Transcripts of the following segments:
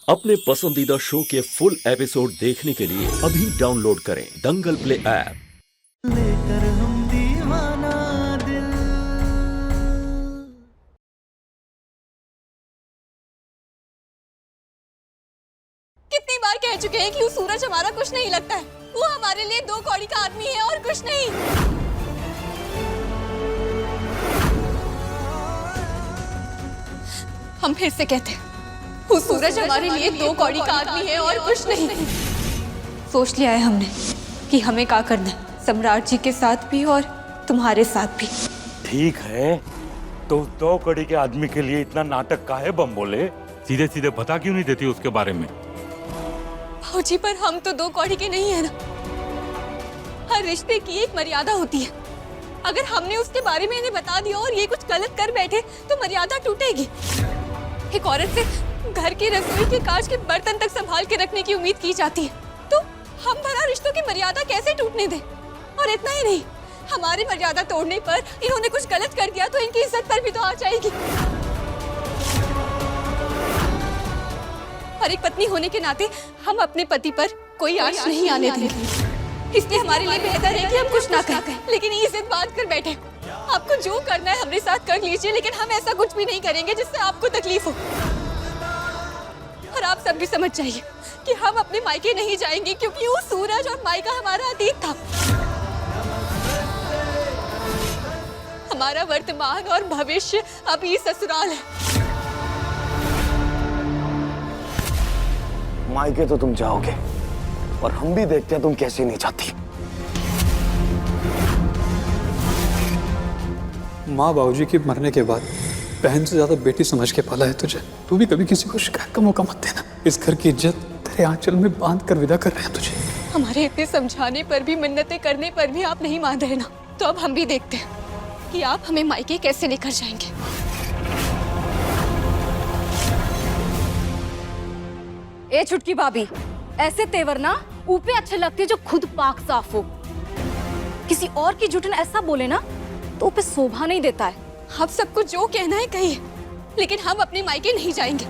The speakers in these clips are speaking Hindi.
अपने पसंदीदा शो के फुल एपिसोड देखने के लिए अभी डाउनलोड करें दंगल प्ले ऐप। लेकर हम दीवाना दिल। कितनी बार कह चुके हैं कि वो सूरज हमारा कुछ नहीं लगता है। वो हमारे लिए दो कौड़ी का आदमी है और कुछ नहीं। हम फिर से कहते हैं, वो सूरज हमारे लिए दो कौड़ी का आदमी है और कुछ नहीं। सोच लिया है हमने कि हमें क्या करना है, सम्राट जी के साथ भी और तुम्हारे साथ भी। ठीक है, तो उस दो कड़ी के आदमी के लिए इतना नाटक काहे बम बोले? सीधे सीधे बता क्यों नहीं देती उसके बारे में? भाऊजी, पर हम तो दो कौड़ी के नहीं है ना। हर रिश्ते की एक मर्यादा होती है। अगर हमने उसके बारे में इन्हें बता दिया और ये कुछ गलत कर बैठे तो मर्यादा टूटेगी। एक औरत से घर की रसोई के कांच के बर्तन तक संभाल के रखने की उम्मीद की जाती है, तो हम भला रिश्तों की मर्यादा कैसे टूटने दें? और इतना ही नहीं, हमारी मर्यादा तोड़ने पर इन्होंने कुछ गलत कर दिया तो इनकी इज्जत पर भी तो आ जाएगी। और एक पत्नी होने के नाते हम अपने पति पर कोई आंच नहीं आने देंगे। इसलिए हमारे लिए बेहतर है कि हम कुछ ना कहें, लेकिन ये इज्जत बांध कर बैठे। आपको जो करना है हमारे साथ कर लीजिए, लेकिन हम ऐसा कुछ भी नहीं करेंगे जिससे आपको तकलीफ हो। और आप सब भी समझ जाइए कि हम अपने मायके नहीं जाएंगे, क्योंकि वो सूरज और मायका हमारा अतीत था। हमारा वर्तमान और भविष्य अभी ससुराल है। मायके तो तुम जाओगे और हम भी देखते हैं तुम कैसे नहीं जाती। माँ बाबूजी के मरने के बाद बहन से ज्यादा बेटी समझ के पाला है तुझे। तू भी कभी किसी को शिकायत का मौका मत देना। इस घर की इज्जत तेरे आंचल में बांध कर विदा कर रहे हैं तुझे। हमारे इतने समझाने पर भी, मिन्नतें करने पर भी आप नहीं मान रहे ना, तो अब हम भी देखते हैं कि आप हमें मायके कैसे लेकर जाएंगे। ए छुटकी भाभी, ऐसे तेवर ना ऊपे अच्छे लगते जो खुद पाक साफ हो। किसी और की जुटन ऐसा बोले ना तो ऊपे शोभा नहीं देता है। आप सबको जो कहना है कहिए, लेकिन हम अपने मायके नहीं जाएंगे,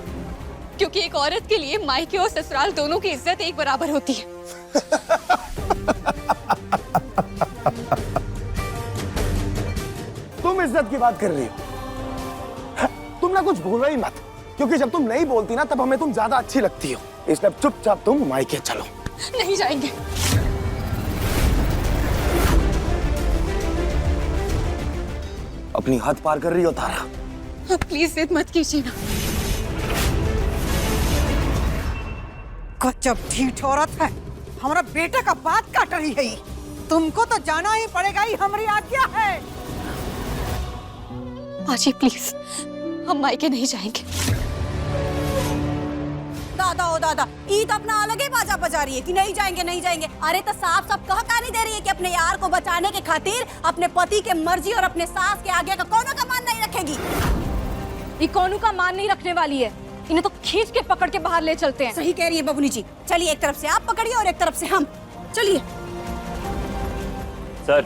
क्योंकि एक औरत के लिए मायके और ससुराल दोनों की इज्जत एक बराबर होती है। तुम इज्जत की बात कर रही हो? तुम ना कुछ बोलो ही मत, क्योंकि जब तुम नहीं बोलती ना तब हमें तुम ज्यादा अच्छी लगती हो। इसलिए चुपचाप तुम मायके चलो। नहीं जाएंगे। अपनी हद पार कर रही हो तारा। अब प्लीज जिद मत कीजिए ना। गजब ढीठ औरत है। हमारा बेटा का बात काट रही है ये। तुमको तो जाना ही पड़ेगा, ही हमारी आज्ञा है। आजी प्लीज, हम मायके नहीं जाएंगे। दादा ओ दादा, ईद अपना अलग ही बाजा बजा रही है कि नहीं जाएंगे नहीं जाएंगे। अरे तो साफ साफ कह नहीं दे रही है कि अपने यार को बचाने के खातिर अपने पति के मर्जी और अपने सास के आगे का कौनों का मान नहीं रखेगी। ये कौनों का मान नहीं रखने वाली है। इन्हें तो खींच के पकड़ के बाहर ले चलते हैं। सही कह रही है बबुनी जी। चलिए, एक तरफ से आप पकड़िए और एक तरफ से हम। चलिए सर,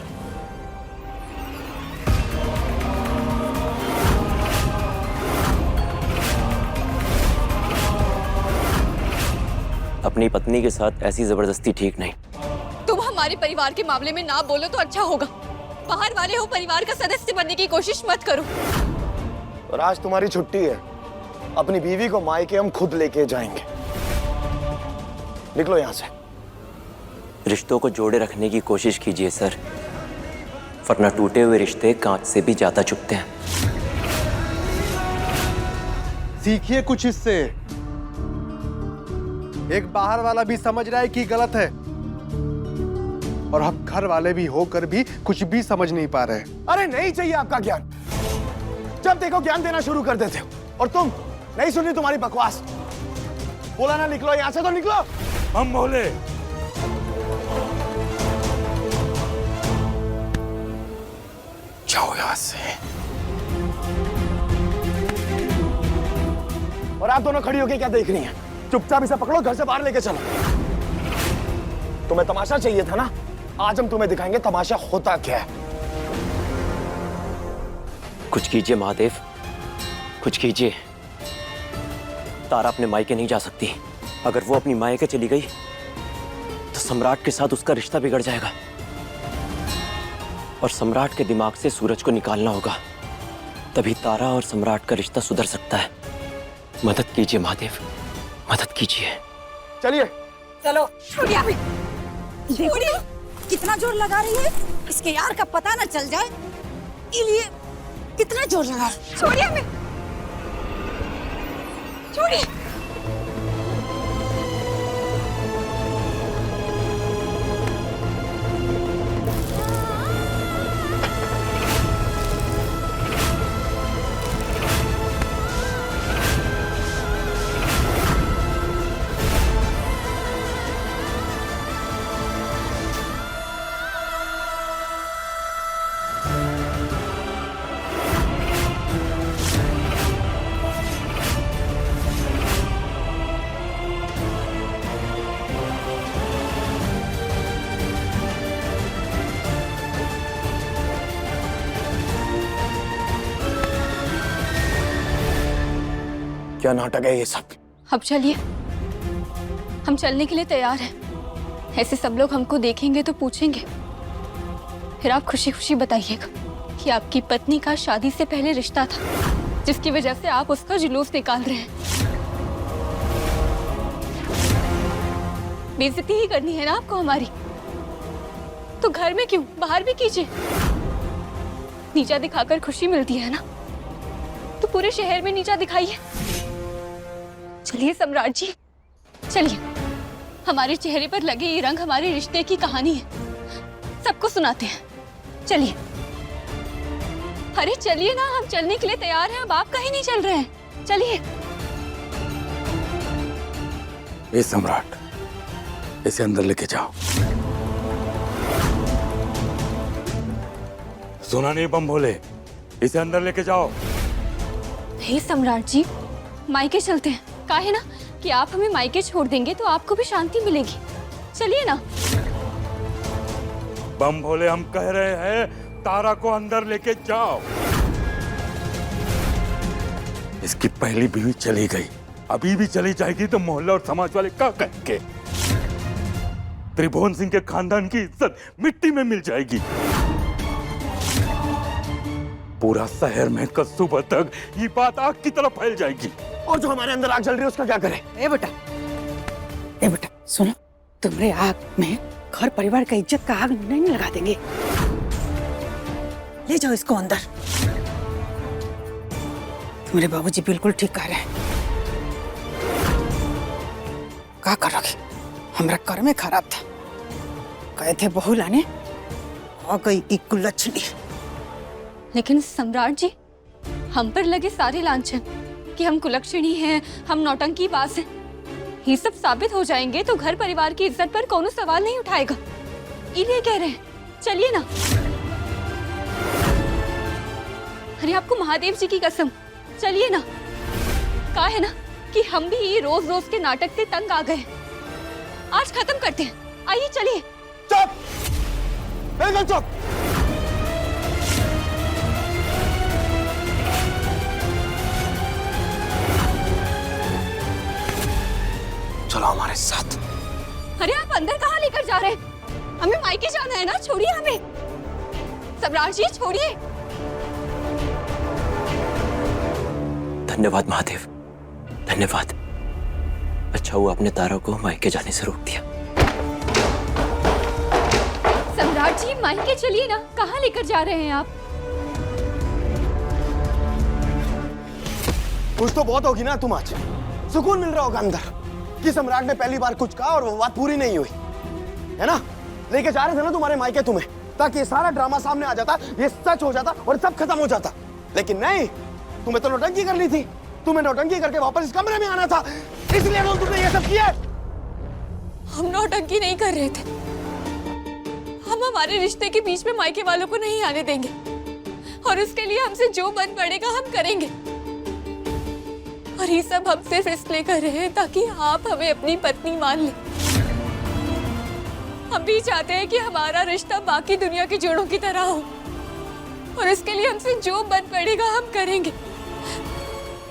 अपनी पत्नी के साथ ऐसी जबरदस्ती ठीक नहीं। तुम हमारे परिवार के मामले में ना बोलो तो अच्छा होगा। बाहर वाले हो, परिवार का सदस्य बनने की कोशिश मत करो। और आज तुम्हारी छुट्टी है। अपनी बीवी को मायके हम खुद लेके जाएंगे। निकलो यहाँ से। रिश्तों को जोड़े रखने की कोशिश कीजिए सर, वरना टूटे हुए रिश्ते कांच से भी ज्यादा चुभते हैं। सीखिए कुछ इससे। एक बाहर वाला भी समझ रहा है कि गलत है, और हम घर वाले भी होकर भी कुछ भी समझ नहीं पा रहे। अरे नहीं चाहिए आपका ज्ञान। जब देखो ज्ञान देना शुरू कर देते हो। और तुम नहीं सुनी तुम्हारी बकवास। बोला ना निकलो यहाँ से, तो निकलो। हम बोले जाओ यहाँ से। और आप दोनों खड़ी होके क्या देख रही हैं? चुपचाप इसे पकड़ो, घर से बाहर लेके चलो। तुम्हें तमाशा चाहिए था ना? आज हम तुम्हें दिखाएंगे तमाशा होता क्या है। कुछ कीजिए महादेव, कुछ कीजिए। तारा अपने मायके नहीं जा सकती। अगर वो अपनी मायके चली गई तो सम्राट के साथ उसका रिश्ता बिगड़ जाएगा और सम्राट के दिमाग से सूरज को निकालना होगा, तभी तारा और सम्राट का रिश्ता सुधर सकता है। मदद कीजिए महादेव, मदद कीजिए। चलिए चलो। छोड़िए, देखो कितना जोर लगा रही है, इसके यार का पता ना चल जाए इसलिए कितना जोर लगा रही है। छोड़िए हमें, छोड़िए। क्या नाटक है ये सब? अब चलिए, हम चलने के लिए तैयार हैं। ऐसे सब लोग हमको देखेंगे तो पूछेंगे, फिर आप खुशी खुशी बताइएगा कि आपकी पत्नी का शादी से पहले रिश्ता था जिसकी वजह से आप उसका जुलूस निकाल रहे हैं। बेइज्जती ही करनी है ना आपको हमारी, तो घर में क्यों, बाहर भी कीजिए। नीचा दिखाकर खुशी मिलती है ना, तो पूरे शहर में नीचा दिखाइए। चलिए सम्राट जी, चलिए। हमारे चेहरे पर लगे ये रंग हमारे रिश्ते की कहानी है, सबको सुनाते हैं। चलिए, अरे चलिए ना, हम चलने के लिए तैयार हैं। अब आप कहीं नहीं चल रहे हैं, चलिए। ये सम्राट, इसे अंदर लेके जाओ। सुना नहीं बम भोले, इसे अंदर लेके जाओ। हे सम्राट जी, मायके चलते हैं। काहे ना कि आप हमें मायके छोड़ देंगे तो आपको भी शांति मिलेगी। चलिए ना। बम भोले, हम कह रहे हैं तारा को अंदर लेके जाओ। इसकी पहली बीवी चली गई, अभी भी चली जाएगी तो मोहल्ला और समाज वाले क्या कहेंगे? त्रिभुवन सिंह के खानदान की इज्जत मिट्टी में मिल जाएगी। पूरा शहर में कल सुबह तक ये बात आग की तरह फैल जाएगी। और जो हमारे अंदर आग जल रही है उसका क्या करें? ए बेटा सुनो, तुम्हारे आग में घर परिवार का इज्जत का आग नहीं लगा देंगे। ले जाओ इसको अंदर। तुम्हारे बाबूजी बिल्कुल ठीक कह रहे हैं। क्या करोगे? हमारा कर्म खराब था, कहे थे बहू लाने, आ गई की कुलच्छनी। लेकिन सम्राट जी, हम पर लगे सारे लांछन कि हम कुलक्षणी हैं, हम नौटंकीबाज हैं, ये सब साबित हो जाएंगे तो घर परिवार की इज्जत पर कोनो सवाल नहीं उठाएगा। इन्हें कह रहे हैं, चलिए ना। अरे आपको महादेव जी की कसम, चलिए ना। कहा है ना कि हम भी ये रोज रोज के नाटक से तंग आ गए, आज खत्म करते हैं। आइए चलिए। चुप, एकदम चुप। चलो हमारे साथ। अरे आप अंदर कहाँ लेकर जा रहे हैं? हमें मायके जाना है ना, छोड़िए हमें। सम्राट जी छोड़िए। धन्यवाद महादेव, धन्यवाद। अच्छा हुआ आपने तारा को मायके जाने से रोक दिया। सम्राट जी मायके चलिए ना, कहाँ लेकर जा रहे हैं आप? कुछ तो बहुत होगी ना तुम आज। सुकून मिल रहा होगा अंदर कि सम्राट ने पहली बार कुछ कहा और वो बात पूरी नहीं हुई, है ना? लेके जा रहे थे ना तुम्हारे मायके तुम्हें, ताकि ये सारा ड्रामा सामने आ जाता, ये सच हो जाता और सब खत्म हो जाता। लेकिन नहीं, तुम्हें तो नौटंकी करनी थी। तुम्हें नौटंकी करके वापस इस कमरे में आना था, इसलिए तो तुमने ये सब किया। हम नौटंकी नहीं कर रहे थे। हम हमारे रिश्ते के बीच में मायके वालों को नहीं आने देंगे और उसके लिए हमसे जो बन पड़ेगा हम करेंगे। और ये सब हम सिर्फ इसलिए कर रहे हैं ताकि आप हमें अपनी पत्नी मान लें। हम भी चाहते हैं कि हमारा रिश्ता बाकी दुनिया के जोड़ों की तरह हो और इसके लिए हमसे जो बन पड़ेगा हम करेंगे।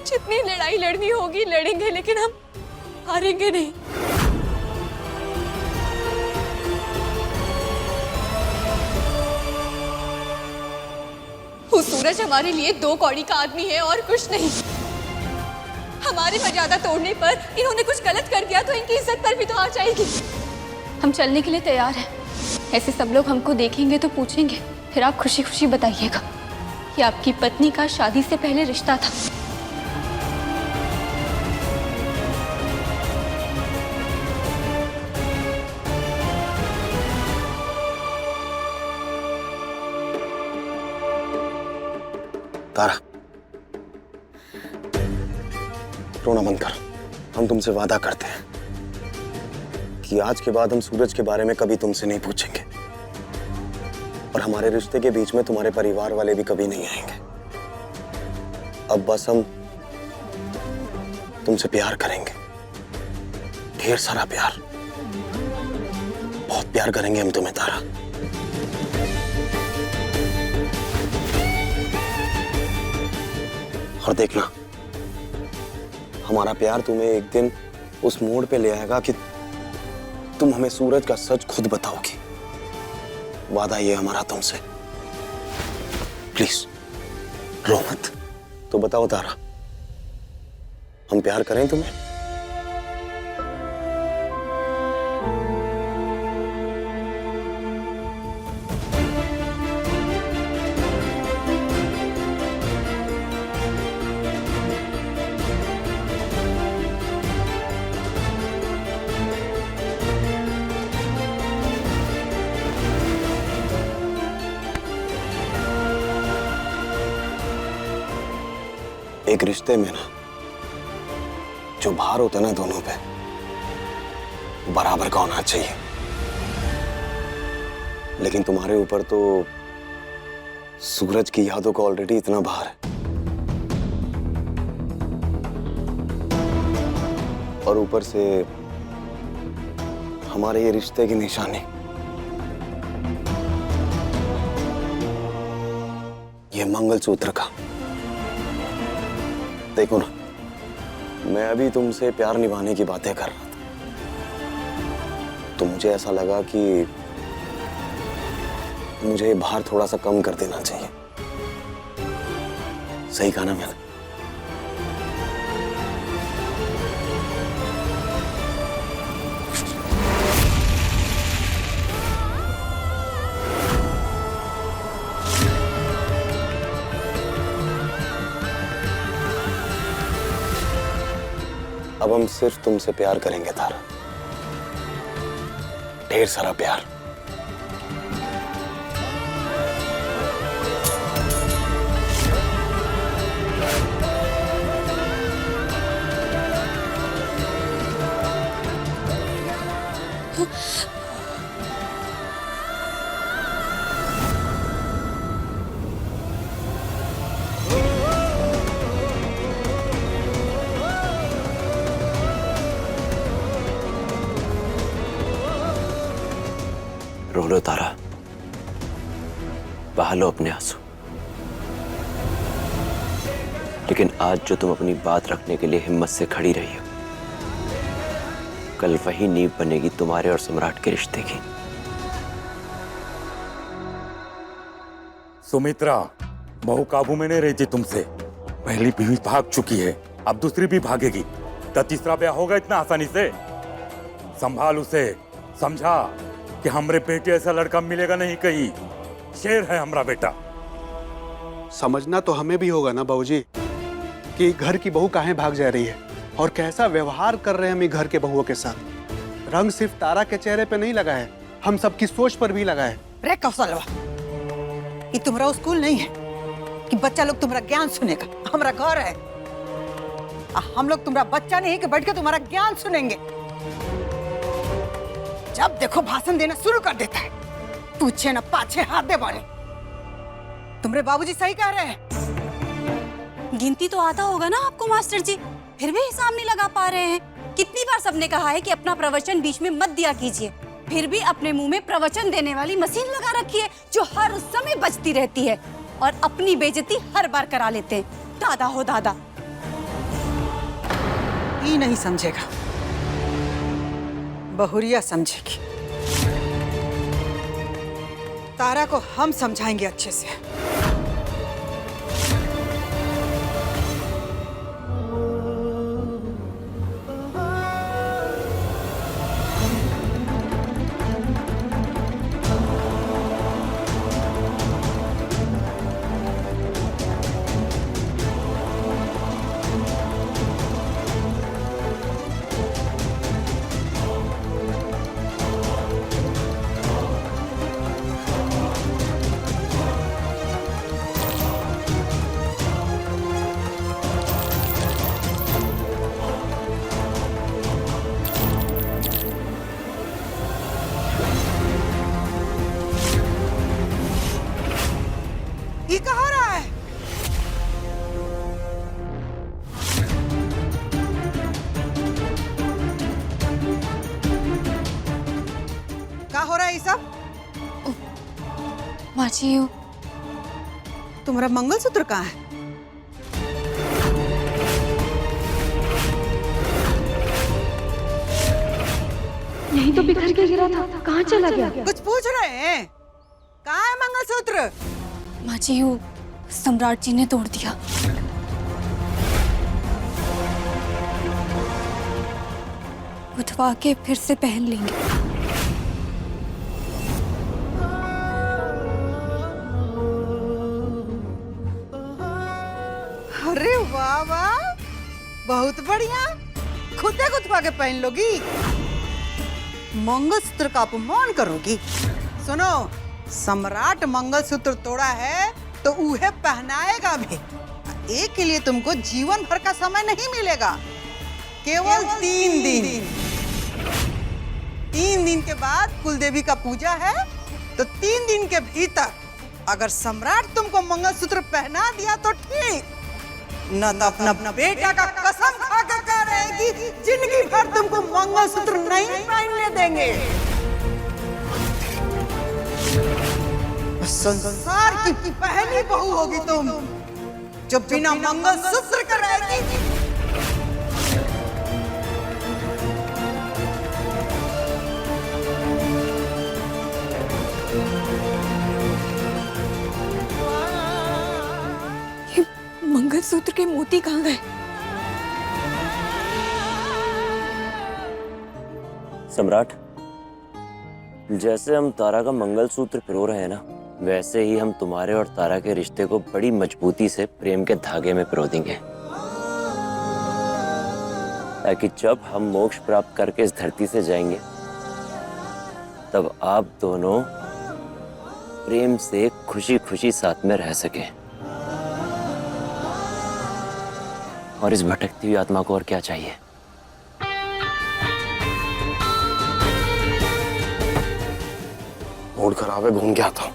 जितनी लड़ाई लड़नी होगी लड़ेंगे, लेकिन हम हारेंगे नहीं। वो सूरज हमारे लिए 2 कौड़ी का आदमी है और कुछ नहीं। हमारी मर्यादा तोड़ने पर इन्होंने कुछ गलत कर दिया तो इनकी इज्जत पर भी तो आ जाएगी। हम चलने के लिए तैयार हैं। ऐसे सब लोग हमको देखेंगे तो पूछेंगे, फिर आप खुशी खुशी बताइएगा कि आपकी पत्नी का शादी से पहले रिश्ता था। तारा, रोना बंद कर। हम तुमसे वादा करते हैं कि आज के बाद हम सूरज के बारे में कभी तुमसे नहीं पूछेंगे और हमारे रिश्ते के बीच में तुम्हारे परिवार वाले भी कभी नहीं आएंगे। अब बस हम तुमसे प्यार करेंगे, ढेर सारा प्यार, बहुत प्यार करेंगे हम तुम्हें तारा। और देखना, हमारा प्यार तुम्हें एक दिन उस मोड़ पे ले आएगा कि तुम हमें सूरज का सच खुद बताओगी। वादा ये हमारा तुमसे। प्लीज रो मत। तो बताओ तारा, हम प्यार करें तुम्हें? एक रिश्ते में ना जो भार होता है ना दोनों पे, बराबर का होना चाहिए। लेकिन तुम्हारे ऊपर तो सूरज की यादों का ऑलरेडी इतना भार है, और ऊपर से हमारे ये रिश्ते की निशानी, ये मंगलसूत्र का। देखो ना, मैं अभी तुमसे प्यार निभाने की बातें कर रहा था तो मुझे ऐसा लगा कि मुझे भार थोड़ा सा कम कर देना चाहिए। सही कहा ना मैंने? अब हम सिर्फ तुमसे प्यार करेंगे तारा, ढेर सारा प्यार। रो लो तारा, बहा लो अपने आंसू। लेकिन आज जो तुम अपनी बात रखने के लिए हिम्मत से खड़ी रही हो, कल वही नींव बनेगी तुम्हारे और सम्राट के रिश्ते की। सुमित्रा, बहू काबू में नहीं रही थी तुमसे। पहली बीवी भाग चुकी है, अब दूसरी भी भागेगी। तो तीसरा ब्याह होगा इतना आसानी से? संभाल उसे, समझा कि हमरे बेटे ऐसा लड़का मिलेगा नहीं कहीं। शेर है हमारा बेटा। समझना तो हमें भी होगा ना बाबूजी कि घर की बहू काहे भाग जा रही है और कैसा व्यवहार कर रहे हैं हम घर के बहुओं के साथ। रंग सिर्फ तारा के चेहरे पे नहीं लगा है, हम सबकी सोच पर भी लगा है। रे कौशलवा, ये तुम्हारा स्कूल नहीं है कि बच्चा लोग तुम्हारा ज्ञान सुनेगा। हमारा घर है, हम लोग तुम्हारा बच्चा नहीं है कि बैठ के तुम्हारा ज्ञान सुनेंगे। जब देखो भाषण देना शुरू कर देता है, पूछे ना पाछे हाथ दे बारे। तुम्हारे बाबूजी सही कह रहे हैं। गिनती तो आता होगा ना आपको मास्टर जी, फिर भी हिसाब नहीं लगा पा रहे हैं। कितनी बार सबने कहा है कि अपना प्रवचन बीच में मत दिया कीजिए, फिर भी अपने मुंह में प्रवचन देने वाली मशीन लगा रखी है जो हर समय बजती रहती है और अपनी बेइज्जती हर बार करा लेते हैं। दादा हो दादा। ये नहीं समझेगा, बहुरिया समझेगी। तारा को हम समझाएंगे अच्छे से। ये कहाँ रहा है? क्या हो रहा है ये सब? माँ जी तुम्हारा मंगलसूत्र कहाँ है? यही तो बिखर के गिरा था, कहाँ चला गया? कुछ पूछ रहे हैं? कहाँ है मंगलसूत्र? माँ जी सम्राट जी ने तोड़ दिया। उठवा के फिर से पहन लेंगे। अरे वाह वाह, बहुत बढ़िया। खुदे गुथवा के पहन लोगी, मंगलसूत्र का अपमान करोगी। सुनो, सम्राट मंगलसूत्र तोड़ा है तो उहे पहनाएगा भी। एक के लिए तुमको जीवन भर का समय नहीं मिलेगा, केवल 3 दिन। 3 दिन के बाद कुलदेवी का पूजा है, तो 3 दिन के भीतर अगर सम्राट तुमको मंगलसूत्र पहना दिया तो ठीक, न तो अपना बेटा का कसम खा कर कह रहेगी जिंदगी भर तुमको मंगलसूत्र नहीं पहनने देंगे। संसार की पहली बहू होगी तुम जो बिना मंगलसूत्र के रहेगी। ये मंगलसूत्र के मोती कहाँ गए? सम्राट, जैसे हम तारा का मंगलसूत्र पिरो रहे हैं ना, वैसे ही हम तुम्हारे और तारा के रिश्ते को बड़ी मजबूती से प्रेम के धागे में पिरो देंगे, ताकि जब हम मोक्ष प्राप्त करके इस धरती से जाएंगे तब आप दोनों प्रेम से खुशी खुशी साथ में रह सके। और इस भटकती हुई आत्मा को और क्या चाहिए? मूड खराब है, घूम के आता हूं।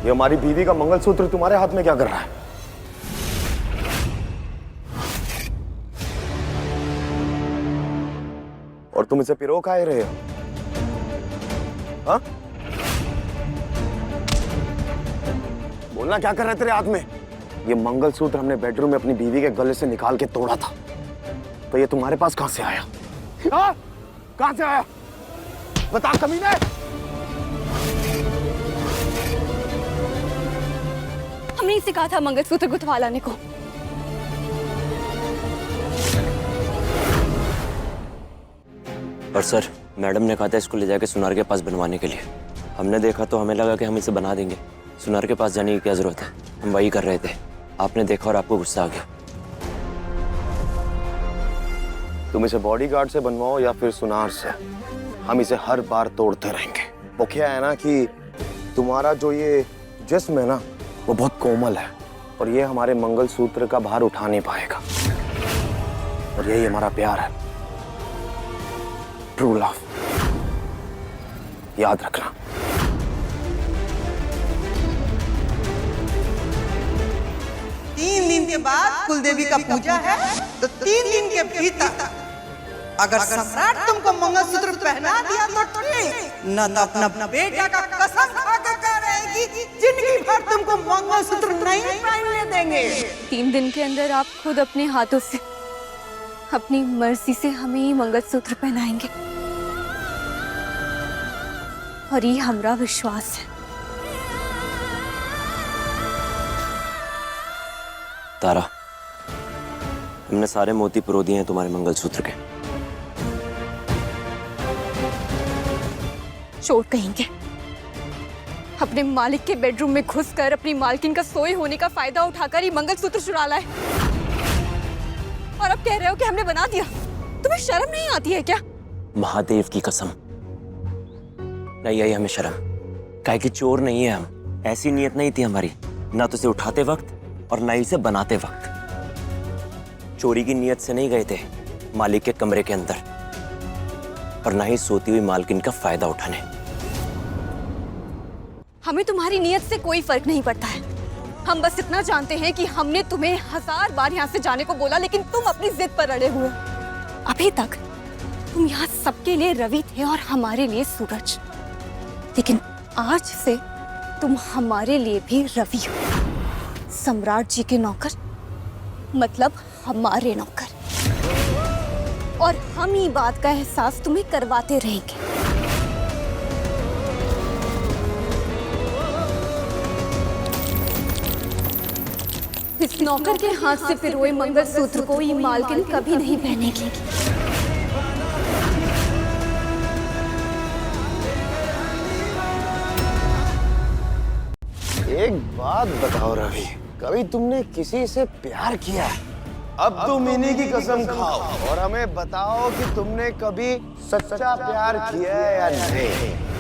ये हमारी बीवी का मंगलसूत्र तुम्हारे हाथ में क्या कर रहा है? और तुम इसे पिरो काहे रहे हो? हाँ? बोलना क्या कर रहे तेरे हाथ में? ये मंगलसूत्र हमने बेडरूम में अपनी बीवी के गले से निकाल के तोड़ा था, तो ये तुम्हारे पास कहां से आया? हाँ? कहां से आया? बता कमीने। हमने इसे कहा था मंगलसूत्र गुथवा लाने को। और सर, मैडम ने कहा था इसको ले जाके सुनार के पास बनवाने के लिए। हमने देखा तो हमें लगा कि हम इसे बना देंगे। सुनार के पास जाने की क्या जरूरत है, हम वही कर रहे थे। आपने देखा और आपको गुस्सा आ गया। तुम इसे बॉडीगार्ड से बनवाओ या फिर सुनार से, हम इसे हर बार तोड़ते रहेंगे। वो क्या है ना कि तुम्हारा जो ये जिस्म है ना, वो बहुत कोमल है और ये हमारे मंगलसूत्र का भार उठा नहीं पाएगा। और यही हमारा प्यार है, ट्रू लव। याद रखना। तीन दिन के बाद कुलदेवी का पूजा है, तो 3 दिन के भीतर अगर सम्राट तुमको मंगलसूत्र पहना दिया तो ठीक, न तो अपना बेटा का कसम खा कर कह रहेगी जिंदगी भर तुमको मंगलसूत्र नहीं पहनने देंगे। 3 दिन के अंदर आप खुद अपने हाथों से अपनी मर्जी से हमें ये मंगलसूत्र पहनाएंगे, और ये हमारा विश्वास है। तारा, हमने सारे मोती पिरो दिए हैं तुम्हारे मंगलसूत्र के। चोट कहेंगे, अपने मालिक के बेडरूम में घुसकर अपनी मालकिन का सोए होने का फायदा उठाकर ये मंगलसूत्र चुरा लाए, और अब कह रहे हो कि हमने बना दिया। तुम्हें शर्म नहीं आती है क्या? महादेव की कसम, नहीं आई हमें शर्म। काहे कि चोर नहीं है हम, ऐसी नीयत नहीं थी हमारी, ना तो इसे उठाते वक्त और ना ही इसे बनाते वक्त। चोरी की नीयत से नहीं गए थे मालिक के कमरे के अंदर, और ना ही सोती हुई मालकिन का फायदा उठाने। हमें तुम्हारी नीयत से कोई फर्क नहीं पड़ता है। हम बस इतना जानते हैं कि हमने तुम्हें 1000 बार यहाँ से जाने को बोला, लेकिन तुम अपनी जिद पर अड़े हुए। अभी तक तुम यहाँ सबके लिए रवि थे और हमारे लिए सूरज, लेकिन आज से तुम हमारे लिए भी रवि हो। सम्राट जी के नौकर, मतलब हमारे नौकर, और हम ही बात का एहसास तुम्हें करवाते रहेंगे। इस नौकर के हाथ से पिरोए मंगलसूत्र को ये मालकिन कभी नहीं पहनेगी। एक बात बताओ रवि, कभी तुमने किसी से प्यार किया है? अब तुम इन्हीं की कसम खाओ और हमें बताओ कि तुमने कभी सच्चा प्यार किया है या नहीं।